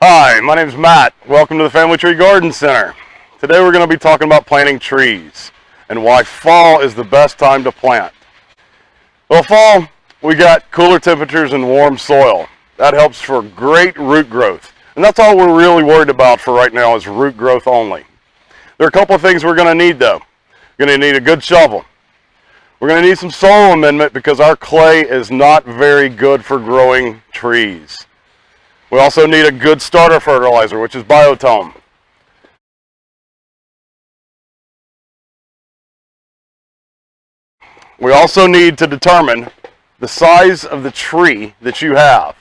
Hi, my name is Matt. Welcome to the Family Tree Garden Center. Today we're going to be talking about planting trees and why fall is the best time to plant. Well, fall, we got cooler temperatures and warm soil. That helps for great root growth. And that's all we're really worried about for right now is root growth only. There are a couple of things we're going to need though. We're going to need a good shovel. We're going to need some soil amendment because our clay is not very good for growing trees. We also need a good starter fertilizer, which is biotone. We also need to determine the size of the tree that you have.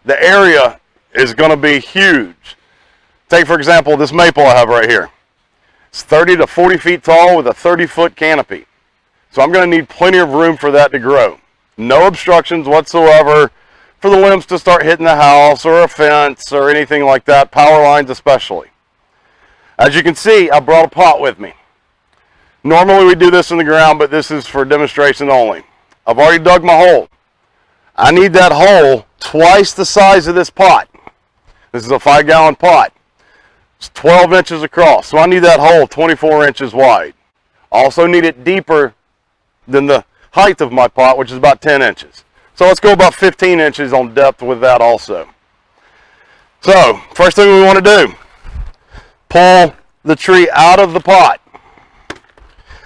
The area is going to be huge. Take, for example, this maple I have right here. It's 30 to 40 feet tall with a 30-foot canopy. So I'm going to need plenty of room for that to grow. No obstructions whatsoever for the limbs to start hitting the house or a fence or anything like that, power lines especially. As you can see, I brought a pot with me. Normally we do this in the ground, but this is for demonstration only. I've already dug my hole. I need that hole twice the size of this pot. This is a 5-gallon pot. It's 12 inches across, so I need that hole 24 inches wide. Also need it deeper than the height of my pot, which is about 10 inches. So let's go about 15 inches on depth with that also. So, first thing we want to do, pull the tree out of the pot.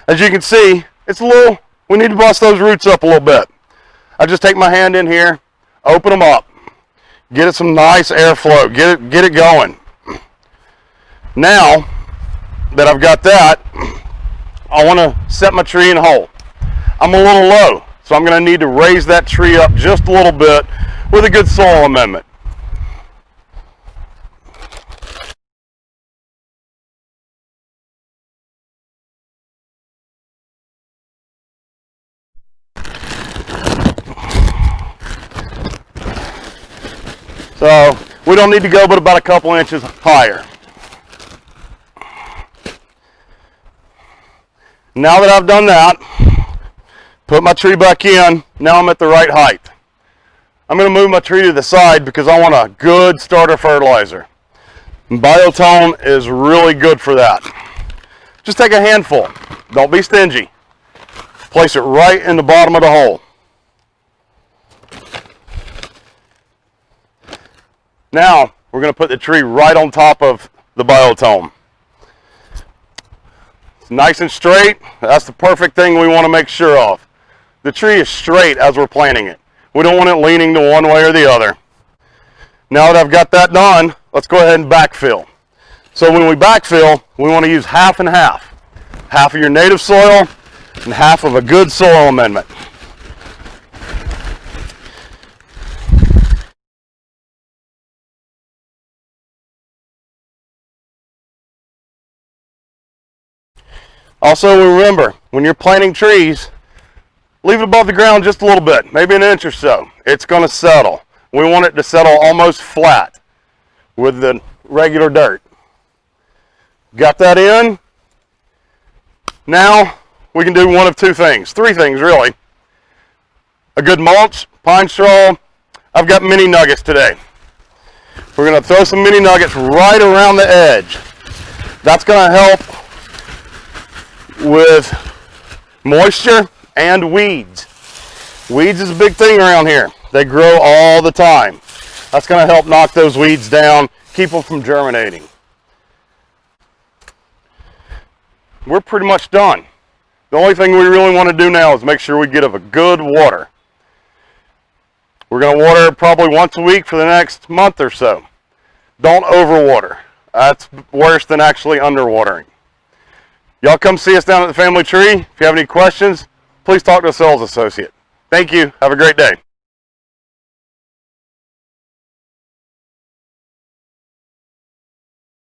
As you can see, we need to bust those roots up a little bit. I just take my hand in here, open them up, get it some nice airflow, get it going. Now that I've got that, I want to set my tree in a hole. I'm a little low, so I'm going to need to raise that tree up just a little bit with a good soil amendment. So we don't need to go but about a couple inches higher. Now that I've done that, put my tree back in, now I'm at the right height. I'm going to move my tree to the side because I want a good starter fertilizer. And biotone is really good for that. Just take a handful, don't be stingy. Place it right in the bottom of the hole. Now we're going to put the tree right on top of the biotone. It's nice and straight. That's the perfect thing we want to make sure of. The tree is straight as we're planting it. We don't want it leaning to one way or the other. Now that I've got that done, let's go ahead and backfill. So when we backfill, we want to use half and half. Half of your native soil and half of a good soil amendment. Also remember, when you're planting trees, leave it above the ground just a little bit, maybe an inch or so. It's going to settle. We want it to settle almost flat with the regular dirt. Got that in? Now we can do one of two things, three things really. A good mulch, pine straw. I've got mini nuggets today. We're going to throw some mini nuggets right around the edge. That's going to help with moisture and weeds. Weeds is a big thing around here. They grow all the time. That's going to help knock those weeds down, keep them from germinating. We're pretty much done. The only thing we really want to do now is make sure we get a good water. We're going to water probably once a week for the next month or so. Don't overwater. That's worse than actually underwatering. Y'all come see us down at the Family Tree. If you have any questions, please talk to a sales associate. Thank you. Have a great day.